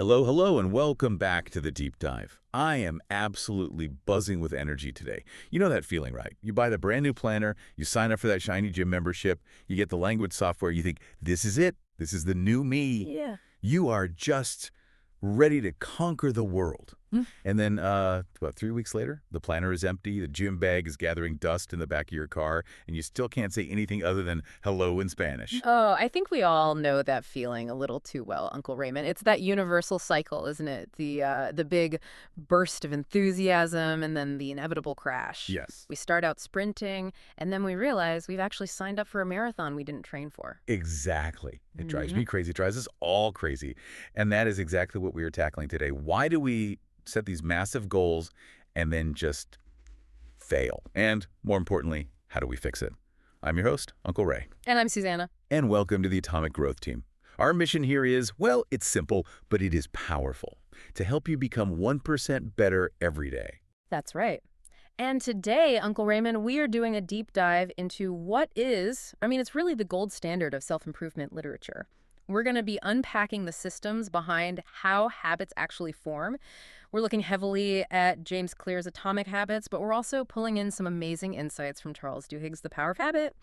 Hello, hello, and welcome back to the Deep Dive. I am absolutely buzzing with energy today. You know that feeling, right? You buy the brand new planner, you sign up for that shiny gym membership, you get the language software, you think, this is it. This is the new me. Yeah. You are just ready to conquer the world. And then, about 3 weeks later, the planner is empty, the gym bag is gathering dust in the back of your car, and you still can't say anything other than hello in Spanish. Oh, I think we all know that feeling a little too well, Uncle Raymond. It's that universal cycle, isn't it? The big burst of enthusiasm and then the inevitable crash. Yes. We start out sprinting, and then we realize we've actually signed up for a marathon we didn't train for. Exactly. It drives me crazy. It drives us all crazy. And that is exactly what we are tackling today. Why do we set these massive goals and then just fail? And more importantly, how do we fix it? I'm your host, Uncle Ray. And I'm Susanna. And welcome to the Atomic Growth Team. Our mission here is, well, it's simple, but it is powerful. To help you become 1% better every day. That's right. And today, Uncle Raymond, we are doing a deep dive into what is, it's really the gold standard of self-improvement literature. We're going to be unpacking the systems behind how habits actually form. We're looking heavily at James Clear's Atomic Habits, but we're also pulling in some amazing insights from Charles Duhigg's The Power of Habit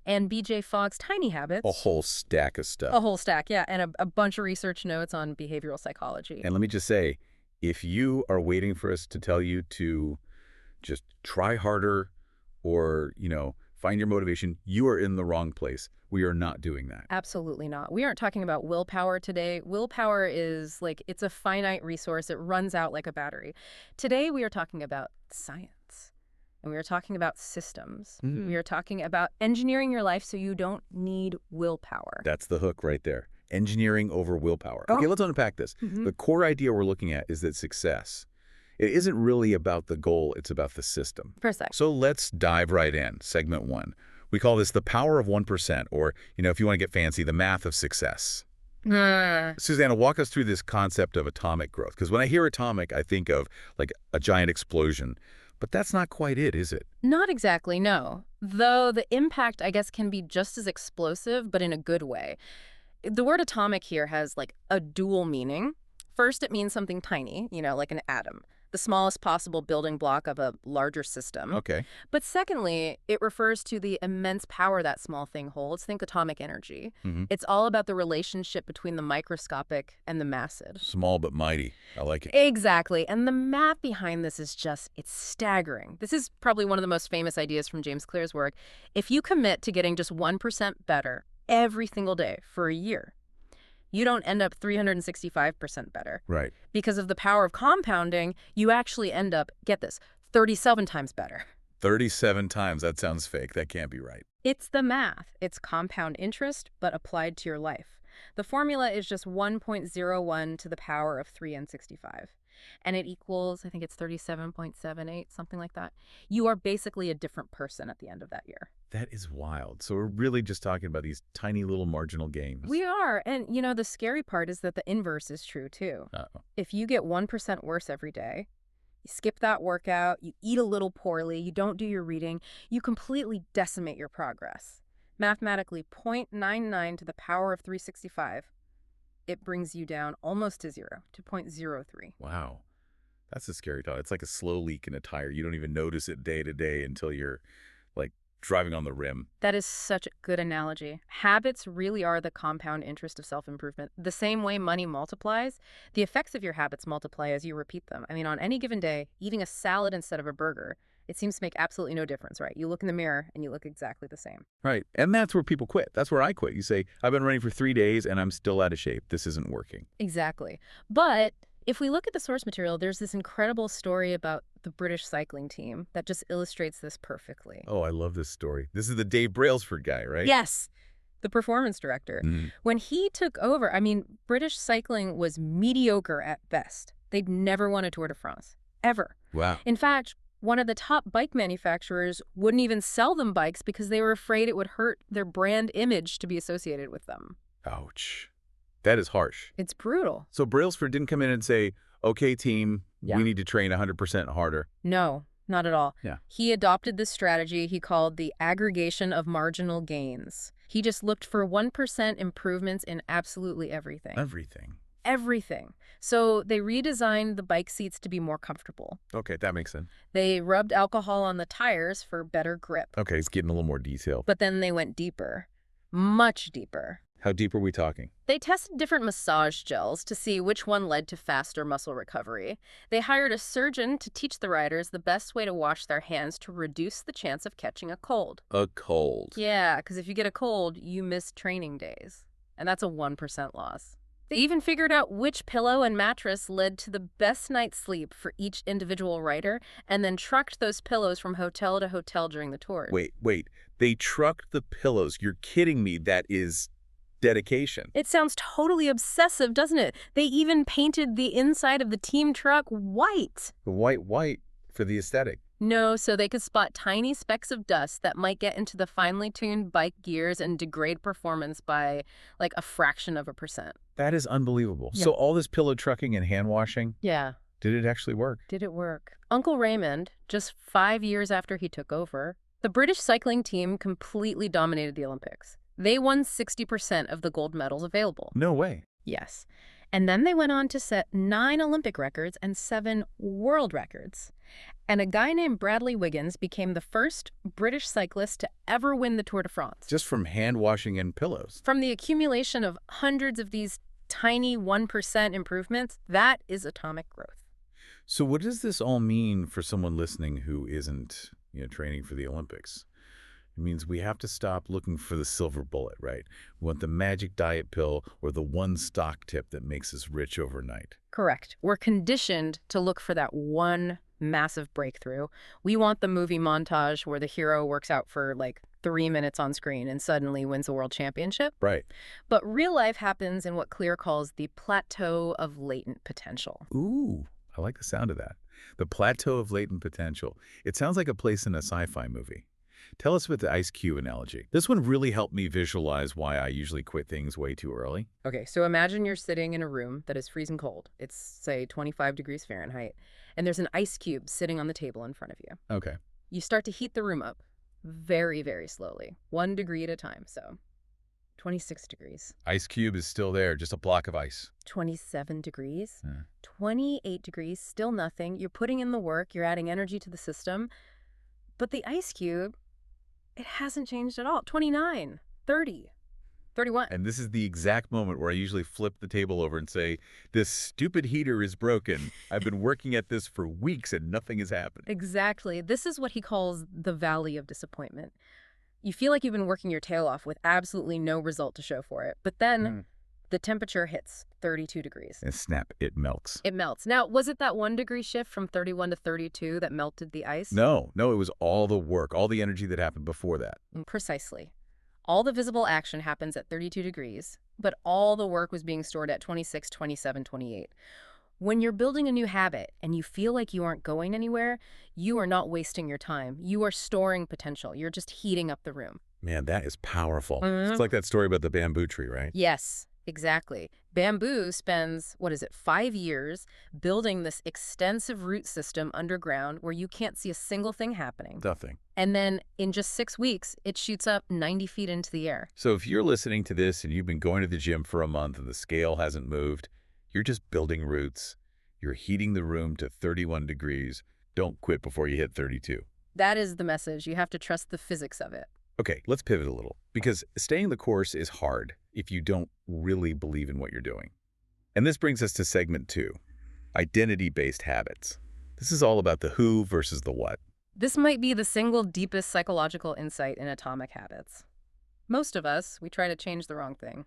and B.J. Fogg's Tiny Habits. A whole stack of stuff. A whole stack, yeah, and a bunch of research notes on behavioral psychology. And let me just say, if you are waiting for us to tell you to just try harder or, find your motivation, you are in the wrong place. We are not doing that. Absolutely not. We aren't talking about willpower today. Willpower is it's a finite resource. It runs out like a battery. Today, we are talking about science. And we are talking about systems. We are talking about engineering your life so you don't need willpower. That's the hook right there. Engineering over willpower. Okay, let's unpack this. The core idea we're looking at is that success, it isn't really about the goal, it's about the system. Perfect. So let's dive right in. Segment 1. We call this the power of 1%, or, if you want to get fancy, the math of success. Susanna, walk us through this concept of atomic growth. Because when I hear atomic, I think of a giant explosion. But that's not quite it, is it? Not exactly, no. Though the impact, I guess, can be just as explosive, but in a good way. The word atomic here has a dual meaning. First, it means something tiny, like an atom, the smallest possible building block of a larger system. Okay. But secondly, it refers to the immense power that small thing holds. Think atomic energy. It's all about the relationship between the microscopic and the massive. Small but mighty. I like it. Exactly. And the math behind this is it's staggering. This is probably one of the most famous ideas from James Clear's work. If you commit to getting just 1% better every single day for a year, you don't end up 365% better. Right. Because of the power of compounding, you actually end up, get this, 37 times better. 37 times? That sounds fake. That can't be right. It's the math. It's compound interest, but applied to your life. The formula is just 1.01 to the power of 365. And it equals, I think it's 37.78, something like that. You are basically a different person at the end of that year. That is wild. So we're really just talking about these tiny little marginal gains. We are. And, the scary part is that the inverse is true, too. Uh-oh. If you get 1% worse every day, you skip that workout, you eat a little poorly, you don't do your reading, you completely decimate your progress. Mathematically, 0.99 to the power of 365. It brings you down almost to 0, to 0.03. Wow. That's a scary thought. It's like a slow leak in a tire. You don't even notice it day to day until you're, driving on the rim. That is such a good analogy. Habits really are the compound interest of self-improvement. The same way money multiplies, the effects of your habits multiply as you repeat them. On any given day, eating a salad instead of a burger, it seems to make absolutely no difference, right? You look in the mirror and you look exactly the same. Right. And that's where people quit. That's where I quit. You say, I've been running for 3 days and I'm still out of shape. This isn't working. Exactly. But if we look at the source material, there's this incredible story about the British cycling team that just illustrates this perfectly. Oh, I love this story. This is the Dave Brailsford guy, right? Yes. The performance director. When he took over, British cycling was mediocre at best. They'd never won a Tour de France. Ever. Wow. In fact, one of the top bike manufacturers wouldn't even sell them bikes because they were afraid it would hurt their brand image to be associated with them. Ouch. That is harsh. It's brutal. So Brailsford didn't come in and say, okay, team, we need to train 100% harder. No, not at all. Yeah. He adopted this strategy he called the aggregation of marginal gains. He just looked for 1% improvements in absolutely everything. Everything. everything. So they redesigned the bike seats to be more comfortable. Okay, that makes sense. They rubbed alcohol on the tires for better grip. Okay, it's getting a little more detailed. But then they went deeper, much deeper. How deep are we talking? They tested different massage gels to see which one led to faster muscle recovery. They hired a surgeon to teach the riders the best way to wash their hands to reduce the chance of catching a cold. A cold. Yeah, because if you get a cold, you miss training days. And that's a 1% loss. They even figured out which pillow and mattress led to the best night's sleep for each individual rider, and then trucked those pillows from hotel to hotel during the tours. Wait. They trucked the pillows. You're kidding me. That is dedication. It sounds totally obsessive, doesn't it? They even painted the inside of the team truck white. The white for the aesthetic. No, so they could spot tiny specks of dust that might get into the finely tuned bike gears and degrade performance by like a fraction of a percent. That is unbelievable. Yeah. So all this pillow trucking and hand washing, Yeah. did it actually work? Did it work? Uncle Raymond, just 5 years after he took over, the British cycling team completely dominated the Olympics. They won 60% of the gold medals available. No way. Yes. And then they went on to set 9 Olympic records and 7 world records. And a guy named Bradley Wiggins became the first British cyclist to ever win the Tour de France. Just from hand washing and pillows. From the accumulation of hundreds of these tiny 1% improvements, that is atomic growth. So what does this all mean for someone listening who isn't, training for the Olympics? It means we have to stop looking for the silver bullet, right? We want the magic diet pill or the one stock tip that makes us rich overnight. Correct. We're conditioned to look for that one massive breakthrough. We want the movie montage where the hero works out for like 3 minutes on screen and suddenly wins a world championship. Right. But real life happens in what Clear calls the plateau of latent potential. Ooh, I like the sound of that. The plateau of latent potential. It sounds like a place in a sci-fi movie. Tell us about the ice cube analogy. This one really helped me visualize why I usually quit things way too early. Okay, so imagine you're sitting in a room that is freezing cold. It's, say, 25 degrees Fahrenheit, and there's an ice cube sitting on the table in front of you. Okay. You start to heat the room up very, very slowly, 1 degree at a time, so 26 degrees. Ice cube is still there, just a block of ice. 27 degrees, Yeah. 28 degrees, still nothing. You're putting in the work, you're adding energy to the system, but the ice cube, it hasn't changed at all. 29, 30, 31. And this is the exact moment where I usually flip the table over and say, this stupid heater is broken. I've been working at this for weeks and nothing has happened. Exactly. This is what he calls the valley of disappointment. You feel like you've been working your tail off with absolutely no result to show for it. But then the temperature hits 32 degrees. And snap, it melts. It melts. Now, was it that 1 degree shift from 31 to 32 that melted the ice? No, it was all the work, all the energy that happened before that. Precisely. All the visible action happens at 32 degrees, but all the work was being stored at 26, 27, 28. When you're building a new habit and you feel like you aren't going anywhere, you are not wasting your time. You are storing potential. You're just heating up the room. Man, that is powerful. Mhm. It's like that story about the bamboo tree, right? Yes, exactly. Bamboo spends, 5 years building this extensive root system underground where you can't see a single thing happening. Nothing. And then in just 6 weeks, it shoots up 90 feet into the air. So if you're listening to this and you've been going to the gym for a month and the scale hasn't moved, you're just building roots. You're heating the room to 31 degrees. Don't quit before you hit 32. That is the message. You have to trust the physics of it. Okay, let's pivot a little, because staying the course is hard if you don't really believe in what you're doing. And this brings us to segment 2, identity-based habits. This is all about the who versus the what. This might be the single deepest psychological insight in atomic habits. Most of us, we try to change the wrong thing.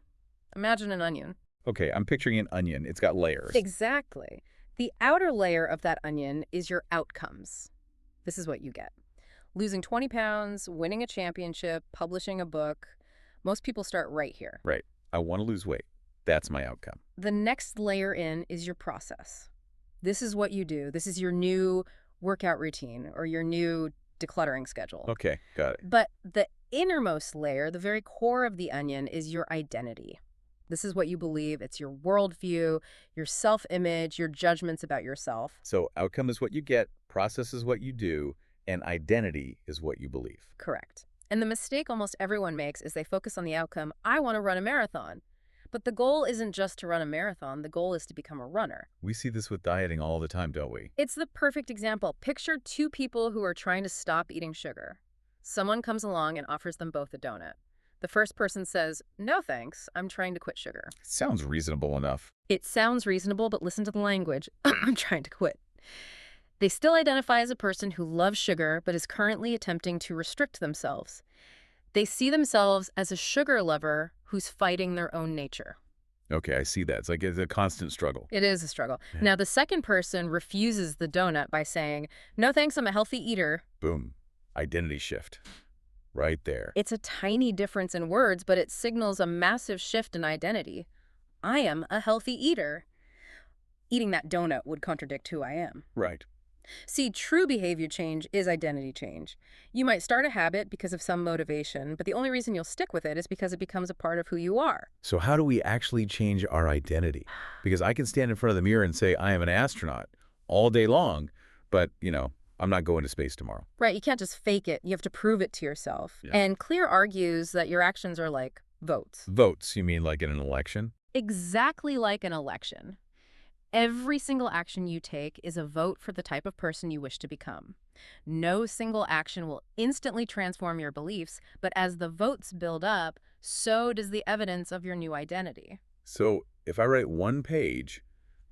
Imagine an onion. Okay, I'm picturing an onion. It's got layers. Exactly. The outer layer of that onion is your outcomes. This is what you get. Losing 20 pounds, winning a championship, publishing a book. Most people start right here. Right. I want to lose weight. That's my outcome. The next layer in is your process. This is what you do. This is your new workout routine or your new decluttering schedule. Okay, got it. But the innermost layer, the very core of the onion, is your identity. This is what you believe. It's your worldview, your self-image, your judgments about yourself. So outcome is what you get, process is what you do, and identity is what you believe. Correct. And the mistake almost everyone makes is they focus on the outcome. I want to run a marathon. But the goal isn't just to run a marathon. The goal is to become a runner. We see this with dieting all the time, don't we? It's the perfect example. Picture two people who are trying to stop eating sugar. Someone comes along and offers them both a donut. The first person says, "No thanks, I'm trying to quit sugar." Sounds reasonable enough. It sounds reasonable, but listen to the language. I'm trying to quit. They still identify as a person who loves sugar but is currently attempting to restrict themselves. They see themselves as a sugar lover who's fighting their own nature. Okay, I see that. It's a constant struggle. It is a struggle. Yeah. Now, the second person refuses the donut by saying, "No thanks, I'm a healthy eater." Boom. Identity shift. Right there. It's a tiny difference in words, but it signals a massive shift in identity. I am a healthy eater. Eating that donut would contradict who I am. Right. See, true behavior change is identity change. You might start a habit because of some motivation, but the only reason you'll stick with it is because it becomes a part of who you are. So how do we actually change our identity? Because I can stand in front of the mirror and say, I am an astronaut all day long, but, I'm not going to space tomorrow. Right, you can't just fake it. You have to prove it to yourself. Yeah. And Clear argues that your actions are like votes. Votes, you mean like in an election? Exactly like an election. Every single action you take is a vote for the type of person you wish to become. No single action will instantly transform your beliefs, but as the votes build up, so does the evidence of your new identity. So if I write one page,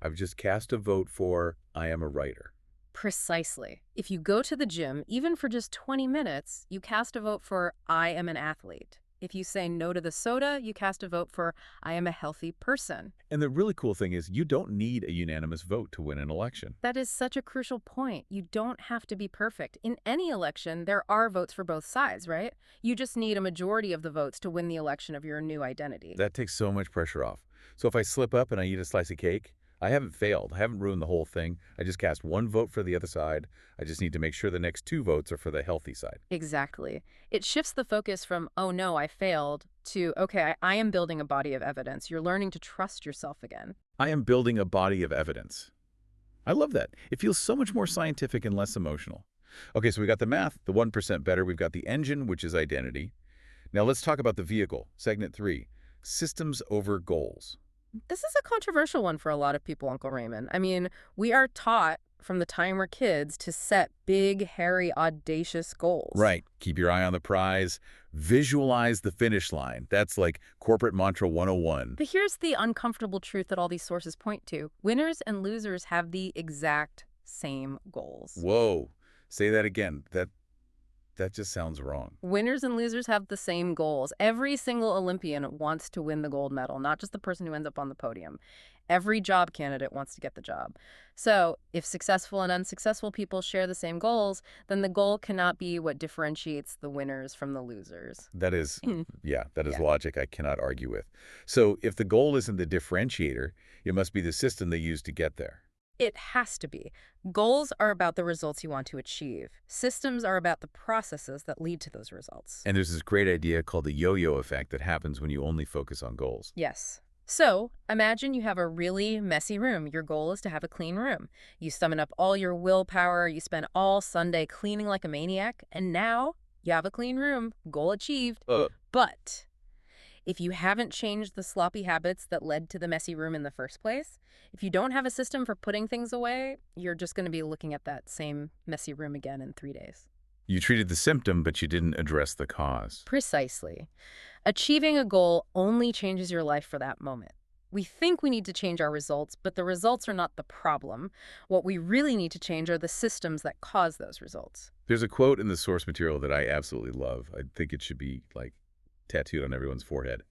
I've just cast a vote for I am a writer. Precisely. If you go to the gym, even for just 20 minutes, you cast a vote for I am an athlete. If you say no to the soda, you cast a vote for I am a healthy person. And the really cool thing is you don't need a unanimous vote to win an election. That is such a crucial point. You don't have to be perfect. In any election, there are votes for both sides, right? You just need a majority of the votes to win the election of your new identity. That takes so much pressure off. So if I slip up and I eat a slice of cake, I haven't failed. I haven't ruined the whole thing. I just cast one vote for the other side. I just need to make sure the next two votes are for the healthy side. Exactly. It shifts the focus from, oh no, I failed, to, okay, I am building a body of evidence. You're learning to trust yourself again. I am building a body of evidence. I love that. It feels so much more scientific and less emotional. Okay, so we got the math, the 1% better. We've got the engine, which is identity. Now let's talk about the vehicle, segment 3, systems over goals. This is a controversial one for a lot of people, Uncle Raymond. I mean, we are taught from the time we're kids to set big, hairy, audacious goals. Right. Keep your eye on the prize. Visualize the finish line. That's like corporate mantra 101. But here's the uncomfortable truth that all these sources point to. Winners and losers have the exact same goals. Whoa. Say that again. That just sounds wrong. Winners and losers have the same goals. Every single Olympian wants to win the gold medal, not just the person who ends up on the podium. Every job candidate wants to get the job. So if successful and unsuccessful people share the same goals, then the goal cannot be what differentiates the winners from the losers. That is, that is Yeah. logic I cannot argue with. So if the goal isn't the differentiator, it must be the system they use to get there. It has to be. Goals are about the results you want to achieve. Systems are about the processes that lead to those results. And there's this great idea called the yo-yo effect that happens when you only focus on goals. Yes. So imagine you have a really messy room. Your goal is to have a clean room. You summon up all your willpower. You spend all Sunday cleaning like a maniac. And now you have a clean room. Goal achieved. But if you haven't changed the sloppy habits that led to the messy room in the first place, if you don't have a system for putting things away, you're just going to be looking at that same messy room again in 3 days. You treated the symptom, but you didn't address the cause. Precisely. Achieving a goal only changes your life for that moment. We think we need to change our results, but the results are not the problem. What we really need to change are the systems that cause those results. There's a quote in the source material that I absolutely love. I think it should be like tattooed on everyone's forehead.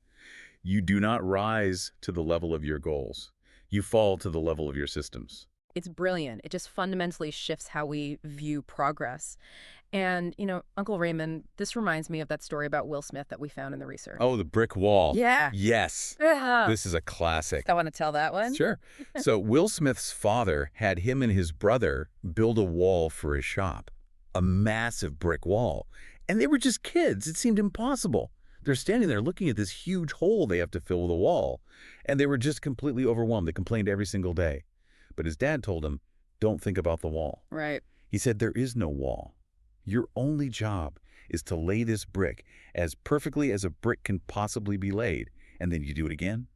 You do not rise to the level of your goals. You fall to the level of your systems. It's brilliant. It just fundamentally shifts how we view progress. And, Uncle Raymond, this reminds me of that story about Will Smith that we found in the research. Oh, the brick wall. Yeah. Yes. Yeah. This is a classic. I want to tell that one. Sure. So Will Smith's father had him and his brother build a wall for his shop, a massive brick wall. And they were just kids. It seemed impossible. They're standing there looking at this huge hole they have to fill with a wall. And they were just completely overwhelmed. They complained every single day. But his dad told him, don't think about the wall. Right. He said, there is no wall. Your only job is to lay this brick as perfectly as a brick can possibly be laid. And then you do it again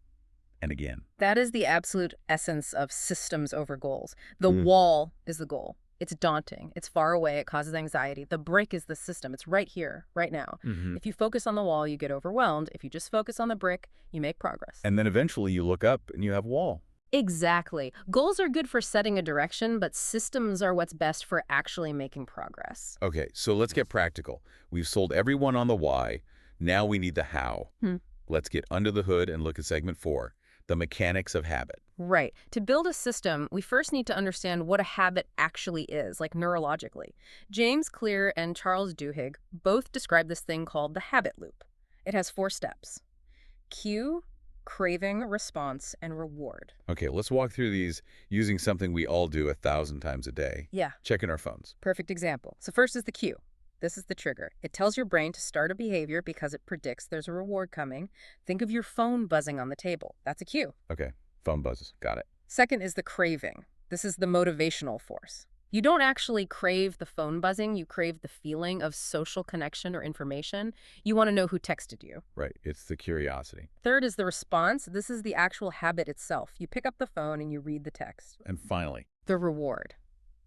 and again. That is the absolute essence of systems over goals. The Mm. wall is the goal. It's daunting. It's far away. It causes anxiety. The brick is the system. It's right here, right now. Mm-hmm. If you focus on the wall, you get overwhelmed. If you just focus on the brick, you make progress. And then eventually you look up and you have wall. Exactly. Goals are good for setting a direction, but systems are what's best for actually making progress. Okay, so let's get practical. We've sold everyone on the why. Now we need the how. Let's get under the hood and look at segment 4, the mechanics of habit. Right. To build a system, we first need to understand what a habit actually is, like neurologically. James Clear and Charles Duhigg both describe this thing called the habit loop. It has 4 steps: cue, craving, response, and reward. Okay, let's walk through these using something we all do 1,000 times a day. Yeah, Checking our phones. perfect example. So first is the cue. This is the trigger. It tells your brain to start a behavior because it predicts there's a reward coming. Think of your phone buzzing on the table. That's a cue. Okay, phone buzzes. Got it. Second is the craving. This is the motivational force. You don't actually crave the phone buzzing. You crave the feeling of social connection or information. You want to know who texted you. Right, it's the curiosity. Third is the response. This is the actual habit itself. You pick up the phone and you read the text. And finally, The reward.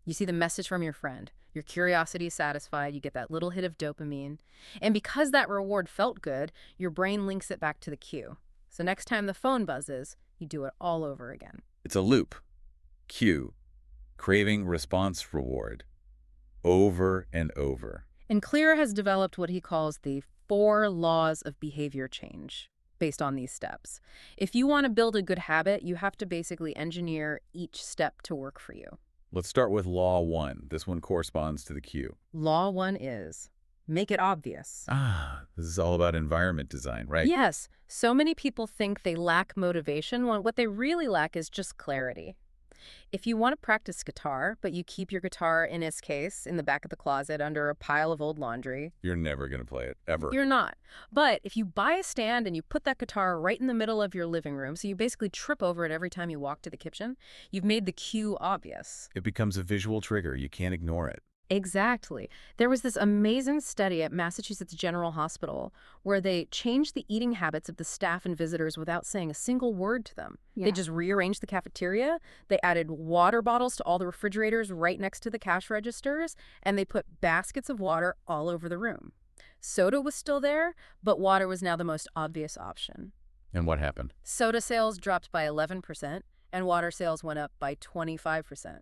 You see the message from your friend. Your curiosity is satisfied. You get that little hit of dopamine. And because that reward felt good, your brain links it back to the cue. So next time the phone buzzes, you do it all over again. it's a loop. Cue, craving, response, reward. Over and over. And Clear has developed what he calls the 4 laws of behavior change based on these steps. If you want to build a good habit, you have to basically engineer each step to work for you. Let's start with Law 1. This one corresponds to the cue. Law 1 is make it obvious. This is all about environment design, right? Yes, so many people think they lack motivation when what they really lack is just clarity. If you want to practice guitar, but you keep your guitar, in this case, in the back of the closet under a pile of old laundry, You're never going to play it, ever. you're not. But if you buy a stand and you put that guitar right in the middle of your living room, so you basically trip over it every time you walk to the kitchen, you've made the cue obvious. It becomes a visual trigger. You can't ignore it. Exactly. There was this amazing study at Massachusetts General Hospital where they changed the eating habits of the staff and visitors without saying a single word to them. They just rearranged the cafeteria, they added water bottles to all the refrigerators right next to the cash registers, and they put baskets of water all over the room. Soda was still there, but water was now the most obvious option. And what happened? Soda sales dropped by 11%, and water sales went up by 25%.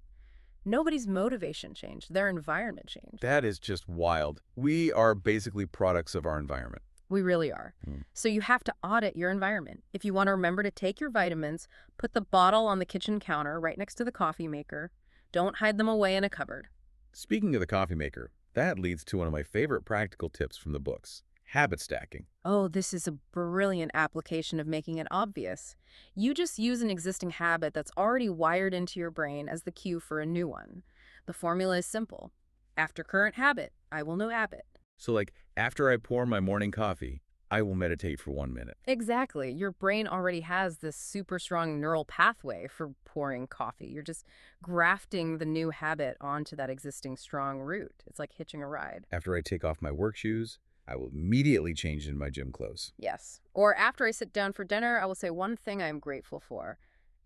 Nobody's motivation changed. Their environment changed. That is just wild. We are basically products of our environment. We really are. So you have to audit your environment. If you want to remember to take your vitamins, put the bottle on the kitchen counter right next to the coffee maker. Don't hide them away in a cupboard. Speaking of the coffee maker, that leads to one of my favorite practical tips from the books, habit stacking. Oh, this is a brilliant application of making it obvious. You just use an existing habit that's already wired into your brain as the cue for a new one. The formula is simple. After current habit, I will know habit. So like, after I pour my morning coffee, I will meditate for 1 minute. Exactly. Your brain already has this super strong neural pathway for pouring coffee. You're just grafting the new habit onto that existing strong root. It's like hitching a ride. After I take off my work shoes, I will immediately change into my gym clothes. Yes. Or after I sit down for dinner, I will say one thing I am grateful for.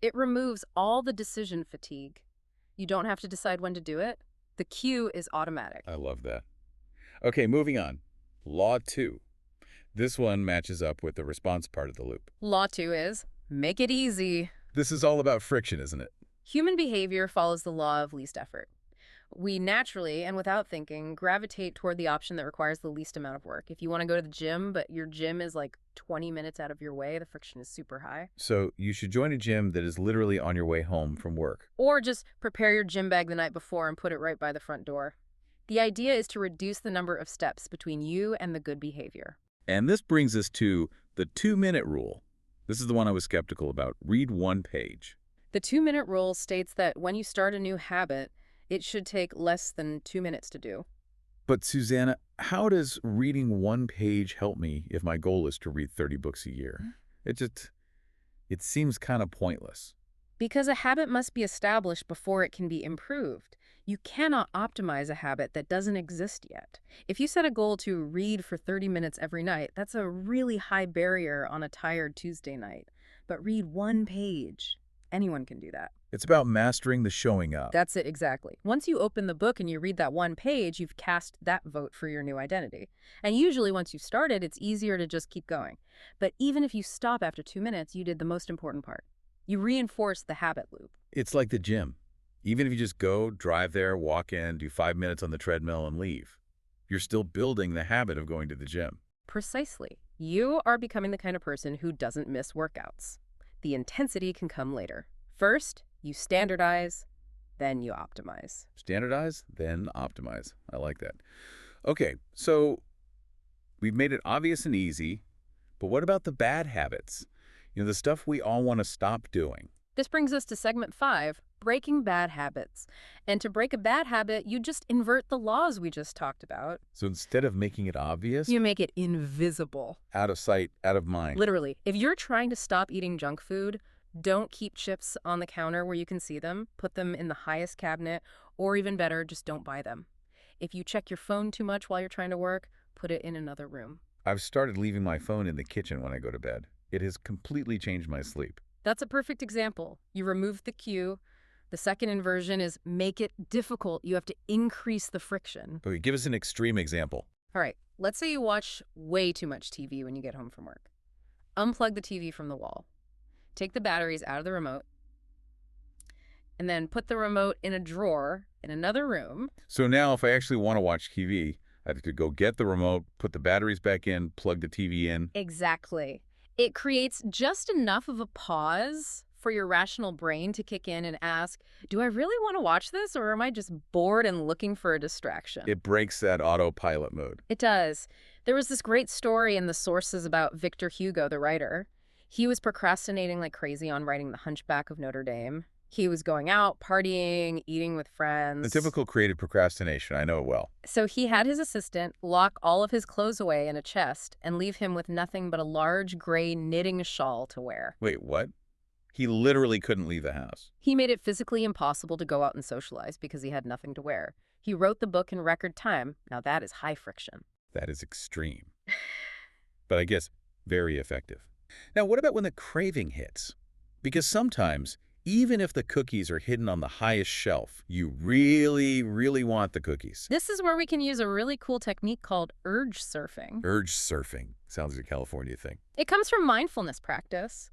It removes all the decision fatigue. You don't have to decide when to do it. The cue is automatic. I love that. Okay, moving on. Law 2. This one matches up with the response part of the loop. Law 2 is make it easy. This is all about friction, isn't it? Human behavior follows the law of least effort. We naturally, and without thinking, gravitate toward the option that requires the least amount of work. If you want to go to the gym, but your gym is like 20 minutes out of your way, the friction is super high. So you should join a gym that is literally on your way home from work. Or just prepare your gym bag the night before and put it right by the front door. The idea is to reduce the number of steps between you and the good behavior. And this brings us to the 2-minute rule. This is the one I was skeptical about. Read 1 page. The 2-minute rule states that when you start a new habit, it should take less than 2 minutes to do. But Susanna, how does reading 1 page help me if my goal is to read 30 books a year? It seems kind of pointless. Because a habit must be established before it can be improved. You cannot optimize a habit that doesn't exist yet. If you set a goal to read for 30 minutes every night, that's a really high barrier on a tired Tuesday night. but read one page. Anyone can do that. It's about mastering the showing up. That's it, exactly. Once you open the book and you read that one page, you've cast that vote for your new identity. And usually once you've started, it's easier to just keep going. But even if you stop after 2 minutes, you did the most important part. You reinforce the habit loop. It's like the gym. Even if you just go, drive there, walk in, do 5 minutes on the treadmill and leave, you're still building the habit of going to the gym. Precisely. You are becoming the kind of person who doesn't miss workouts. The intensity can come later. First, you standardize, then you optimize. Standardize, then optimize. I like that. Okay, so we've made it obvious and easy, but what about the bad habits? The stuff we all want to stop doing. This brings us to segment 5, breaking bad habits. And to break a bad habit, you just invert the laws we just talked about. So instead of making it obvious, You make it invisible. out of sight, out of mind. Literally, if you're trying to stop eating junk food, don't keep chips on the counter where you can see them. Put them in the highest cabinet, or even better, just don't buy them. If you check your phone too much while you're trying to work, put it in another room. I've started leaving my phone in the kitchen when I go to bed. It has completely changed my sleep. That's a perfect example. You remove the cue. The second inversion is make it difficult. You have to increase the friction. Okay, give us an extreme example. All right, let's say you watch way too much TV when you get home from work. Unplug the TV from the wall. Take the batteries out of the remote, and then put the remote in a drawer in another room. So now if I actually want to watch TV, I have to go get the remote, put the batteries back in, plug the TV in. Exactly. It creates just enough of a pause for your rational brain to kick in and ask, do I really want to watch this, or am I just bored and looking for a distraction? It breaks that autopilot mode. It does. There was this great story in the sources about Victor Hugo, the writer. He was procrastinating like crazy on writing The Hunchback of Notre Dame. He was going out, partying, eating with friends. The typical creative procrastination, I know it well. So he had his assistant lock all of his clothes away in a chest and leave him with nothing but a large gray knitting shawl to wear. Wait, what? He literally couldn't leave the house. He made it physically impossible to go out and socialize because he had nothing to wear. He wrote the book in record time. Now that is high friction. That is extreme. But I guess very effective. Now, what about when the craving hits? Because sometimes, even if the cookies are hidden on the highest shelf, you really, really want the cookies. This is where we can use a really cool technique called urge surfing. Urge surfing. Sounds like a California thing. It comes from mindfulness practice.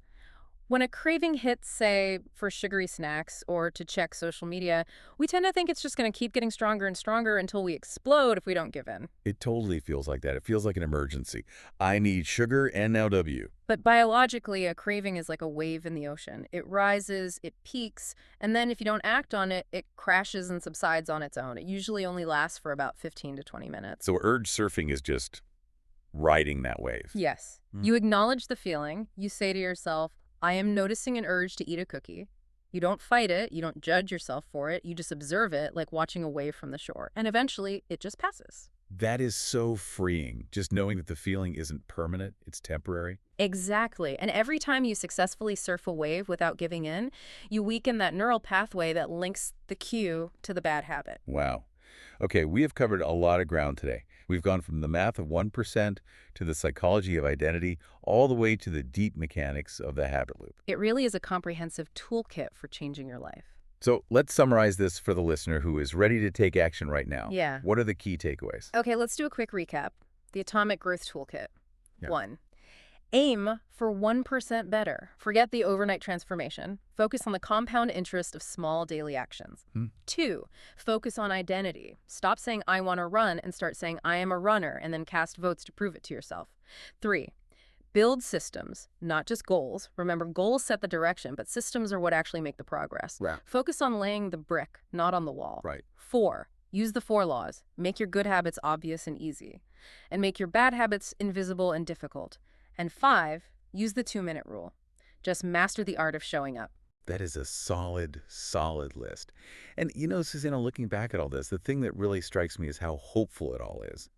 When a craving hits, say, for sugary snacks or to check social media, we tend to think it's just going to keep getting stronger and stronger until we explode if we don't give in. It totally feels like that. It feels like an emergency. I need sugar and now W. But biologically, a craving is like a wave in the ocean. It rises, it peaks, and then if you don't act on it, it crashes and subsides on its own. It usually only lasts for about 15 to 20 minutes. So urge surfing is just riding that wave. Yes. You acknowledge the feeling. You say to yourself, I am noticing an urge to eat a cookie. You don't fight it. You don't judge yourself for it. You just observe it like watching a wave from the shore. And eventually, it just passes. That is so freeing, just knowing that the feeling isn't permanent, it's temporary. Exactly. And every time you successfully surf a wave without giving in, you weaken that neural pathway that links the cue to the bad habit. Wow. Okay, we have covered a lot of ground today. We've gone from the math of 1% to the psychology of identity, all the way to the deep mechanics of the habit loop. It really is a comprehensive toolkit for changing your life. So let's summarize this for the listener who is ready to take action right now. Yeah. What are the key takeaways? Okay, let's do a quick recap. The Atomic Growth Toolkit. Yeah. 1. Aim for 1% better. Forget the overnight transformation. Focus on the compound interest of small daily actions. 2. Focus on identity. Stop saying, I want to run, and start saying, I am a runner, and then cast votes to prove it to yourself. 3. Build systems, not just goals. Remember, goals set the direction, but systems are what actually make the progress. Right. Focus on laying the brick, not on the wall. Right. 4. Use the 4 laws. Make your good habits obvious and easy. And make your bad habits invisible and difficult. And 5, use the 2-minute rule. Just master the art of showing up. That is a solid, solid list. And Susanna, looking back at all this, the thing that really strikes me is how hopeful it all is.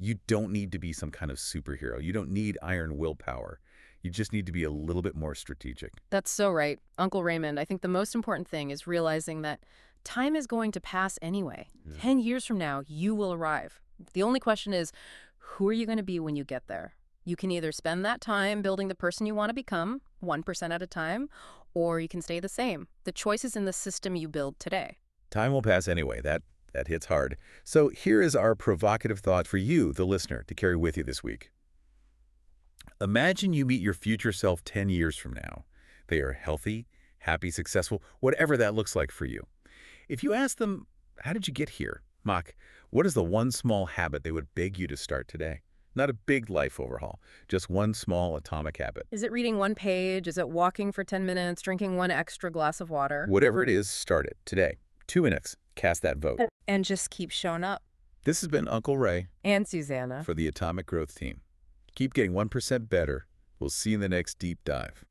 You don't need to be some kind of superhero. You don't need iron willpower. You just need to be a little bit more strategic. That's so right. Uncle Raymond, I think the most important thing is realizing that time is going to pass anyway. 10 years from now, you will arrive. The only question is, who are you going to be when you get there? You can either spend that time building the person you want to become, 1% at a time, or you can stay the same. The choice is in the system you build today. Time will pass anyway. That hits hard. So here is our provocative thought for you, the listener, to carry with you this week. Imagine you meet your future self 10 years from now. They are healthy, happy, successful, whatever that looks like for you. If you ask them, how did you get here? Mock, what is the one small habit they would beg you to start today? Not a big life overhaul, just one small atomic habit. Is it reading one page? Is it walking for 10 minutes, drinking one extra glass of water? Whatever it is, start it today. 2 minutes. Cast that vote. And just keep showing up. This has been Uncle Ray And Susanna. for the Atomic Growth Team. Keep getting 1% better. We'll see you in the next deep dive.